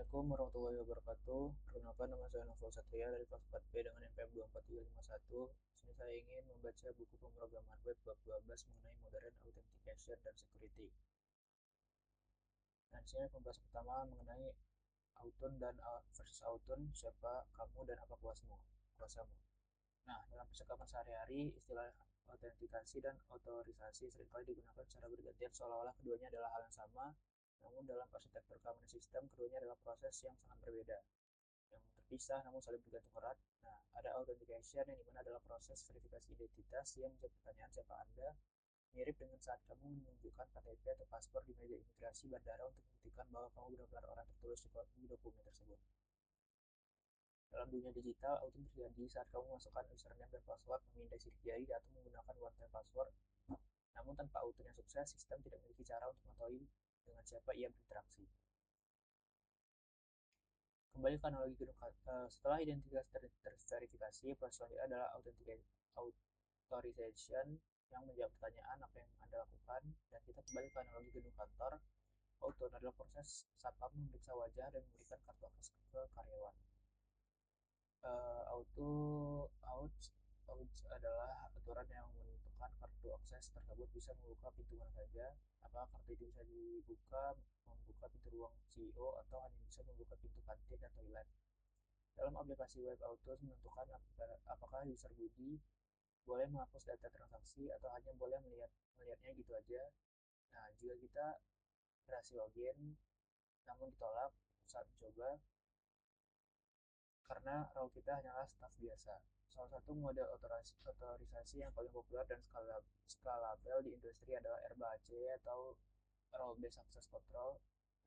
Assalamualaikum warahmatullahi wabarakatuh. Perkenalkan, nama saya Novel Satria dari kelas 4B dengan NPM 24351. Di sini saya ingin membaca buku pemrograman web bab 12 mengenai modern authentication dan security. Nah, di sini pembahasan pertama mengenai Authn dan versus Authn, siapa kamu dan apa kuasamu. Nah, dalam percakapan sehari-hari, istilah autentikasi dan otorisasi seringkali digunakan secara bergantian seolah-olah keduanya adalah hal yang sama, namun dalam arsitektur keamanan sistem, keduanya adalah proses yang sangat berbeda, yang terpisah namun saling bergantung erat. Nah, ada authentication yang dimana adalah proses verifikasi identitas yang menjawab pertanyaan siapa Anda, mirip dengan saat kamu menunjukkan KTP atau paspor di meja imigrasi bandara untuk membuktikan bahwa kamu benar-benar orang tertulis di dokumen tersebut. Dalam dunia digital, authn terjadi saat kamu memasukkan username dan password, memindai sidik jari, atau menggunakan one-time password. Namun tanpa authn yang sukses, sistem tidak memiliki cara untuk mengetahui dengan siapa ia berinteraksi. Kembali ke analogi gedung setelah identitas terverifikasi, proses selanjutnya adalah authorization yang menjawab pertanyaan apa yang Anda lakukan. Dan kita kembali ke analogi gedung kantor. Authn adalah proses satpam memeriksa wajah dan memberikan kartu akses ke karyawan. Auto out out adalah aturan yang menentukan kartu akses tersebut bisa membuka pintu mana saja, apakah kartu itu bisa dibuka membuka pintu ruang CEO atau hanya bisa membuka pintu kantin dan toilet. Dalam aplikasi web, Auto menentukan apakah user Budi boleh menghapus data transaksi atau hanya boleh melihatnya gitu aja. Nah, jika kita berhasil login namun ditolak saat mencoba, karena role kita hanyalah staff biasa. Salah satu model otorisasi yang paling populer dan scalable di industri adalah RBAC atau Role Based Access Control.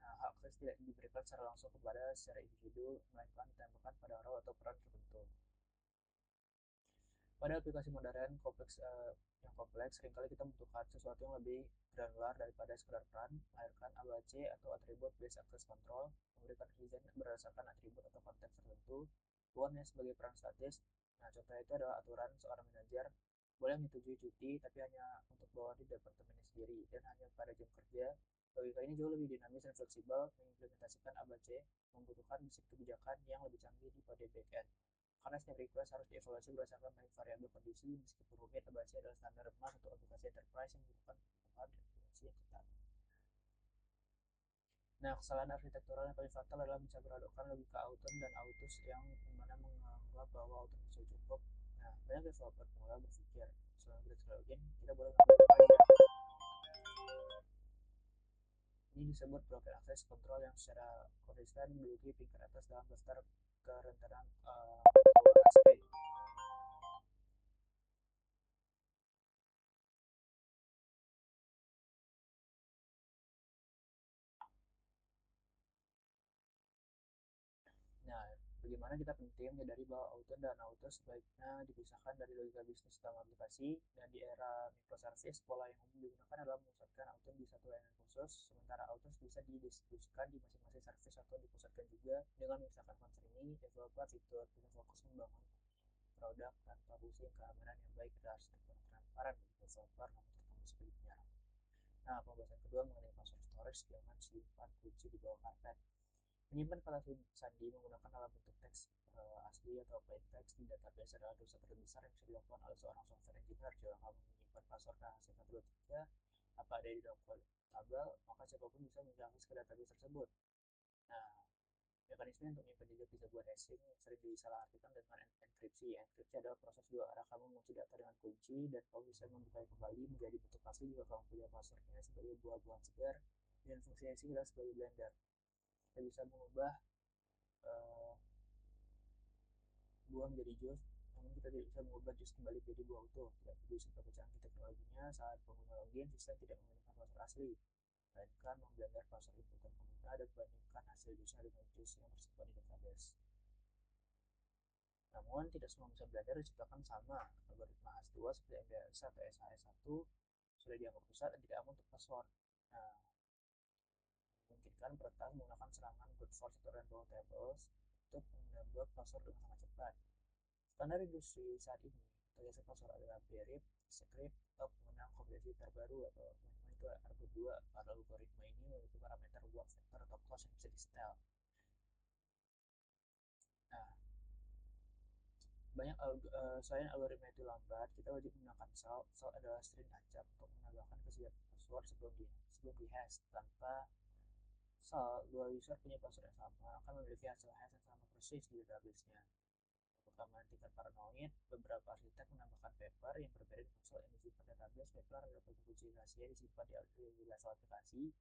Nah, hak akses tidak diberikan secara langsung secara individu, melainkan ditembakkan pada role atau peran tertentu. Pada aplikasi modern yang kompleks, seringkali kita membutuhkan sesuatu yang lebih granular daripada sekedar peran, melahirkan ABAC atau Attribute Based Access Control, memberikan izin berdasarkan atribut atau konteks tertentu, bukan hanya sebagai peran statis. Nah, contohnya itu adalah aturan seorang manajer boleh menyetujui cuti, tapi hanya untuk bawahan di departemennya sendiri, dan hanya pada jam kerja. Logika ini jauh lebih dinamis dan fleksibel, mengimplementasikan ABAC membutuhkan mesin kebijakan yang lebih canggih di pada backend. Karena setiap request harus dievaluasi berdasarkan banyak variabel kondisi, meskipun rumit, ABAC adalah standar emas untuk aplikasi enterprise yang membutuhkan pengetahuan dan regulasi yang ketat. Nah, kesalahan arsitektural yang paling fatal adalah mencampur adukkan logika Authn dan Autus yang dimana menganggap bahwa Authn bisa cukup. Nah, banyak developer pemula berpikir, selama kita login, kita boleh melakukan aja. Ini disebut broken access control yang secara konsisten menduduki tingkat atas dalam daftar kerentanan ASP. Nah, bagaimana kita penting menyadari bahwa Authn dan Auto sebaiknya dipisahkan dari logika bisnis dalam aplikasi, dan di era microservice, pola yang umum digunakan adalah memusatkan Authn di satu layanan khusus, sementara Auto bisa didistribusikan di masing-masing service atau dipusatkan juga. Dengan memisahkan konsep ini, developer fitur bisa fokus membangun produk tanpa pusing keamanan yang baik dan arsitektur transparan bagi developer namun terkendali sebagai penyerang. Nah, pembahasan kedua mengenai password storage, jangan simpan kunci di bawah karpet. Menyimpan kata sandi menggunakan dalam bentuk teks asli atau plain text di database adalah dosa terbesar yang bisa dilakukan oleh seorang software engineer. Jika kamu menyimpan password rahasia 123 apa ada di dalam tabel, maka siapapun bisa mengakses ke database tersebut. Nah, mekanisme untuk menyimpan jejak di sebuah hashing sering disalahartikan dengan enkripsi. Enkripsi adalah proses dua arah, kamu mengunci data dengan kunci dan kamu bisa membukanya kembali menjadi bentuk asli jika kamu punya passwordnya sebagai buah-buahan segar, dan fungsi hashing adalah sebagai blender. Kita bisa mengubah uh, buah menjadi jus, namun kita tidak bisa mengubah jus kembali menjadi buah utuh. Tidak peduli seberapa canggih teknologinya, saat pengguna login, sistem tidak menggunakan password asli, melainkan memblender password inputan pengguna dan bandingkan hasil jusnya dengan jus yang tersimpan di database. Namun, tidak semua mesin blender diciptakan sama. Algoritma HAS2 seperti MBS atau SHS1 sudah dianggap rusak dan tidak aman untuk password. Nah, memungkinkan peretas menggunakan serangan brute force atau rainbow tables untuk menambah password dengan sangat cepat. Standar industri saat ini, terjadi password adalah BRIP, script, atau pengenang kombinasi terbaru atau namanya itu Argo 2. Pada algoritma ini memiliki parameter walk vector atau close yang bisa di setel. Selain algoritma itu lambat, kita wajib menggunakan salt. Salt adalah string acak untuk menambahkan kesediaan password sebelum dihash. Tanpa salt, dua user punya password yang sama akan memiliki hasil hash yang sama persis di database-nya. Untuk keamanan tingkat paranoid, beberapa arsitek menambahkan paper yang berbeda dengan salt yang disimpan database. Paper adalah kunci rahasia disimpan di level aplikasi.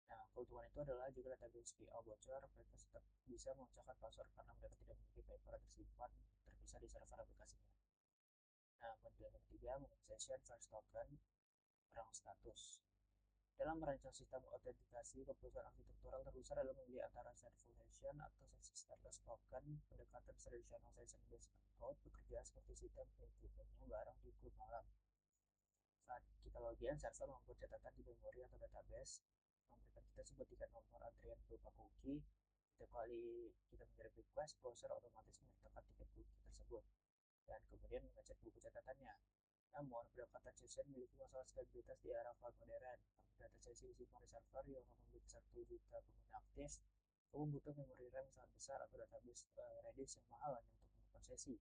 Nah, keuntungan itu adalah jika database VL bocor, mereka tetap bisa memecahkan password karena mereka tidak memiliki paper yang tersimpan terpisah di server aplikasinya. Nah, penjelasan ketiga mengenai session first token perang status. Dalam merancang sistem autentikasi, keputusan arsitektural terbesar adalah memilih antara stateful session atau stateless token. Pendekatan tradisional session based approach bekerja seperti sistem penghubungnya barang di klub malam. Saat kita login, server membuat catatan di memori atau database, memberikan kita sebuah tiket nomor antrian berupa cookie. Setiap kali kita mengirim request, browser otomatis menyertakan tiket cookie tersebut dan kemudian mengecek buku catatannya. Namun, pendekatan session memiliki masalah stabilitas di era cloud modern. Data sesi disimpan di server yang memiliki 1 juta pengguna aktif. Kamu butuh memori RAM yang sangat besar atau database Redis yang mahal hanya untuk menyimpan sesi.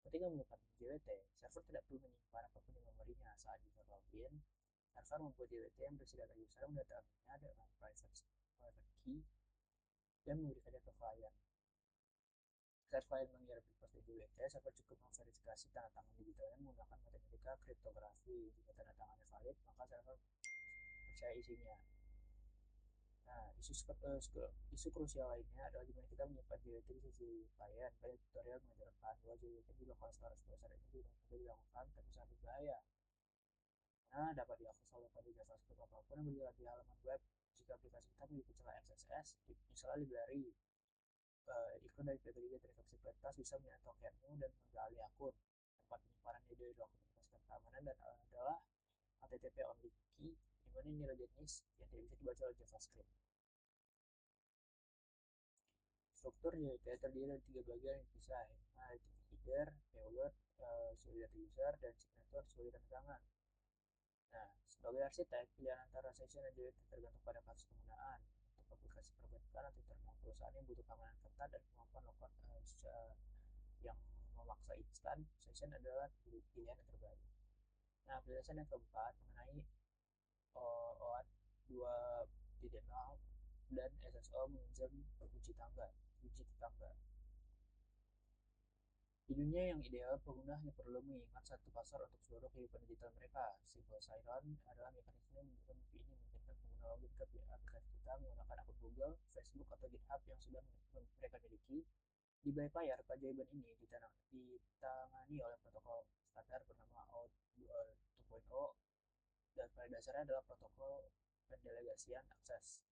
Ketika menggunakan JWT, server tidak perlu menyimpan apapun di memorinya. Saat user login, server membuat JWT yang berisi data user dan datanya dengan private key dan memberikannya ke klien. Saat klien mengirim request di JWT, server cukup memverifikasi tanda tangan digitalnya menggunakan matematika kriptografi. Jika tanda tangannya valid, maka server percaya isinya. Nah, isu krusial lainnya adalah gimana kita menyimpan JWT di sisi klien. Banyak tutorial mengajarkan bahwa JWT di local storage browser ini tidak mudah dilakukan, tapi sangat berbahaya. Nah, dapat diakses oleh kode JavaScript apapun yang berjalan di halaman web. Jika aplikasi kita memiliki celah XSS, misalnya library, ikon dari P3 terinfeksi peretas bisa menyerang tokenmu dan menggali akun. Tempat penyimpanan ide dokumentasikan keamanan dan adalah HTTP only key, di mana nilai jenis yang tidak bisa dibaca oleh JavaScript. Struktur JWT terdiri dari 3 bagian yang dipisah, identity header, payload sebagai data user, dan signature sebagai tanda tangan. Nah, sebagai arsitek, pilihan antara session dan JWT tergantung pada kasus penggunaan. Untuk aplikasi perbankan atau internal perusahaan yang butuh keamanan ketat dan kemampuan local yang memaksa instan, session adalah pilihan yang terbaik. Nah, penjelasan yang keempat mengenai OAuth 2.0 dan SSO meminjam kunci tetangga. Di dunia yang ideal, pengguna hanya perlu mengingat satu password untuk seluruh kehidupan digital mereka. Single sign-on adalah mekanisme yang memungkinkan pengguna login ke aplikasi kita menggunakan akun Google, Facebook, atau GitHub yang sudah mereka miliki. Di balik layar, keajaiban ini ditangani oleh protokol standar bernama OAuth 2.0 dan pada dasarnya adalah protokol pendelegasian akses.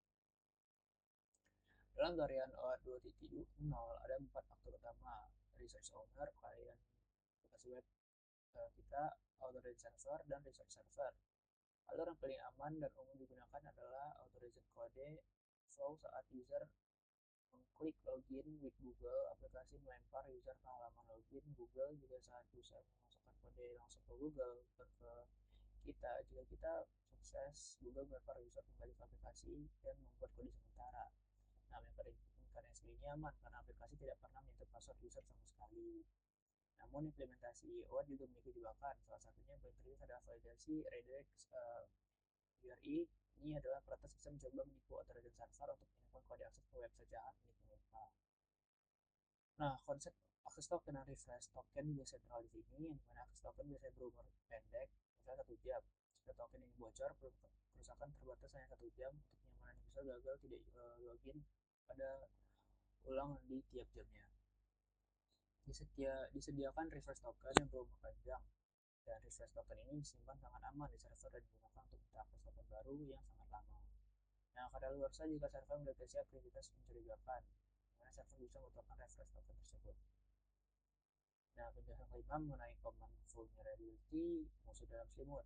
Dalam varian OAuth 2.0 ada 4 faktor utama: resource owner, klien aplikasi web kita, authorized server, dan resource server. Alur yang paling aman dan umum digunakan adalah authorized kode flow. Saat user mengklik login with Google, aplikasi melempar user ke halaman login Google. Juga saat user memasukkan kode langsung ke Google ke kita, jika kita sukses, Google melempar user kembali ke aplikasi dan membuat kode sementara. Nah, mekanisme ini aman karena aplikasi tidak pernah menyentuh password user sama sekali. Namun, implementasi OAuth juga memiliki jebakan. Salah satunya yang paling kritis adalah validasi redirect URI. Ini adalah protes sistem mencoba menipu authorized server untuk menemukan kode akses ke website jahat milik mereka. Nah, konsep akses token dan refresh token juga sentral di sini, yang dimana akses token biasanya berumur pendek, misalnya 1 jam. Jika token ini bocor, kerusakan terbatas hanya 1 jam. Untuk kenyamanan user gagal tidak login pada ulang di tiap jamnya. Disediakan refresh token yang berumur panjang, dan refresh token ini disimpan sangat aman di server dan digunakan untuk minta akses token baru yang sangat lama. Nah, kadaluarsa jika server mendeteksi aktivitas mencurigakan, dimana server bisa membutuhkan refresh token tersebut. Nah, penjelasan kelima mengenai command vulnerability musuh dalam selimut.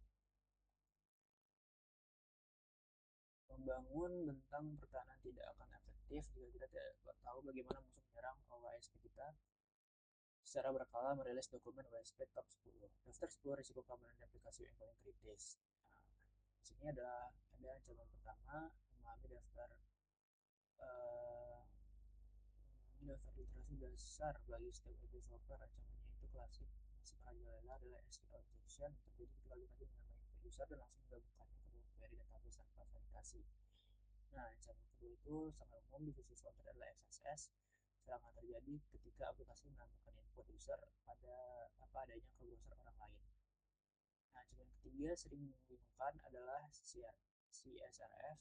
Membangun bentang pertahanan tidak akan efektif jika kita tidak tahu bagaimana musuh menyerang OWASP kita. Secara berkala merilis dokumen OWASP Top 10. Daftar 10 risiko keamanan di aplikasi yang paling kritis. Nah, di sini ada ancaman pertama, memahami daftar Daftar literasi dasar bagi setiap web developer. Ancamannya itu klasik masih merajalela adalah SQL injection, terjadi ketika aplikasi menambah input user dan langsung menggabungkannya ke query database tanpa validasi. Nah, ancaman kedua itu sangat umum di sisi frontend adalah XSS. Serangan terjadi ketika aplikasi menambahkan input user pada apa adanya ke browser orang lain. Nah, ancaman ketiga sering dibingungkan adalah CSRF.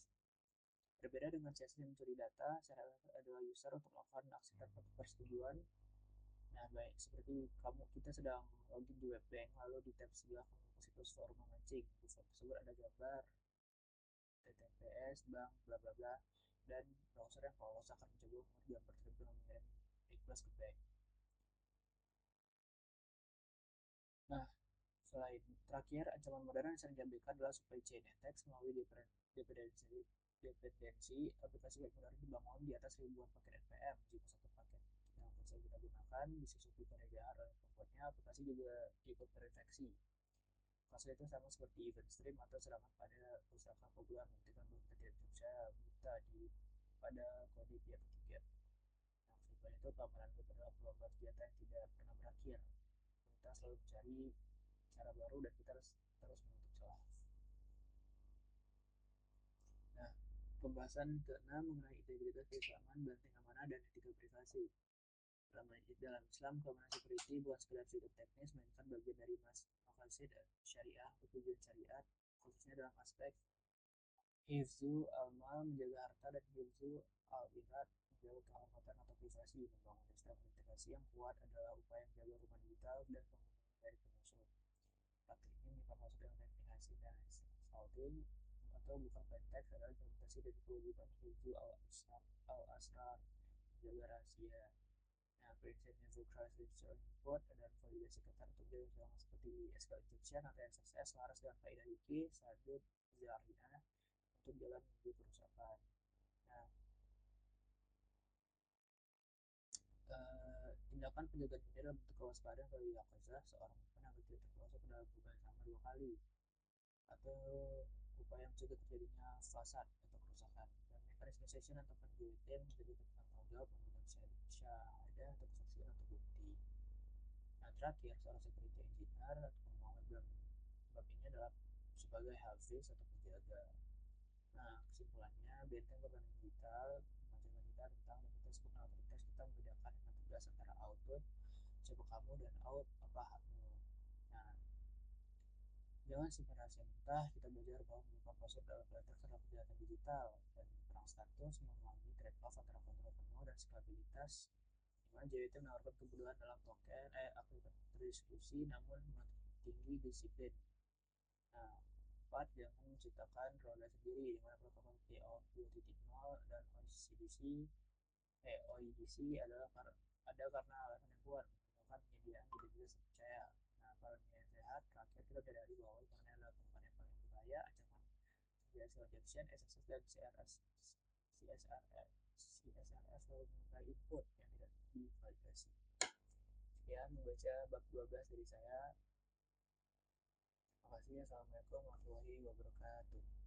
Berbeda dengan CSS yang mencuri data, CSRF adalah user untuk melakukan aksi tanpa persetujuan. Nah, baik seperti kita sedang login di web bank, lalu di tab sebelah kamu ke situs form memancing. Di form tersebut ada gambar HTTPS, bank, bla bla bla, dan browser yang polos akan mencoba membuat gambar tersebut dengan mengirim request ke bank. Nah, selain terakhir, ancaman modern yang sering diambilkan adalah supply chain attacks melalui dependensi aplikasi web modern dibangun di atas ribuan paket NPM. Jika satu paket yang ponsel kita gunakan disusupi keregaan oleh pembuatnya, aplikasi juga ikut terinfeksi. Kasus itu sama seperti event stream atau serangan pada pusaka populer menghentikan beberapa tidak percaya buta pada kode pihak ketiga. Nah, selain itu keamanan web adalah pelomba senjata yang tidak pernah berakhir. Kita selalu mencari cara baru dan kita terus menutup celah. Nah, pembahasan ke-6 mengenai integritas keuangan, benteng amanah, dan etika privasi. Dalam Islam, keamanan security bukan sekedar fitur teknis, melainkan bagian dari maqasid syariah atau tujuan syariat, khususnya dalam aspek hifzu alma, menjaga harta, dan hifzu al-irad, menjaga kehormatan atau privasi. Membangun sistem integrasi yang kuat adalah upaya menjaga rumah digital dan penggunaan dari pemusuh. Praktik ini bukan maksud dengan teknikasi dan salting atau bukan pentext adalah implementasi dari kewajiban hifzu al-asrar, menjaga rahasia. Nah, prinsipnya Zucraft Input dan validasi ketat untuk jalan seperti SQL injection atau SSS selaras dengan kaidah Wiki, Sadut, Zarina untuk jalan menuju kerusakan. Nah, tindakan penjagaan ini adalah bentuk kewaspadaan bagi Yakuza, seorang pemimpin agar tidak terperosok ke dalam lubang sama dua kali, atau upaya mencegah terjadinya fasad atau kerusakan. Dan mekanisme session atau penelitian menjadi tentang tanggung jawab menggunakan syahadah atau kesaksian atau bukti. Nah, terakhir, seorang security engineer atau pengawal dalam bab ini adalah sebagai hafiz atau penjaga. Nah, kesimpulannya, benteng pertahanan digital mengajarkan kita tentang identitas pengenal otoritas. Kita membedakan dengan tegas antara output siapa kamu dan out apa hakmu. Nah, jangan simpan rahasia mentah. Kita belajar bahwa membuka password dalam filter adalah kejahatan digital, dan perang status mengalami trade-off antara kontrol penuh dan stabilitas. Dimana JWT menawarkan kemudahan dalam token, aktivitas berdiskusi, namun menuntut tinggi disiplin. Nah, 4. Jangan menciptakan roda sendiri, di mana protokol KO 2.0 dan OIDC adalah ada karena alasan yang kuat, merupakan penyediaan identitas terpercaya. Nah, kalau nilai sehat, terakhir kita menyadari bahwa internet adalah tempat yang paling berbahaya. Ancaman jasa Jackson, SSS, dan CSRF selalu mengenai input yang tidak divalidasi. Sekian membaca bab 12 dari saya. Terima kasih. Assalamualaikum warahmatullahi wabarakatuh.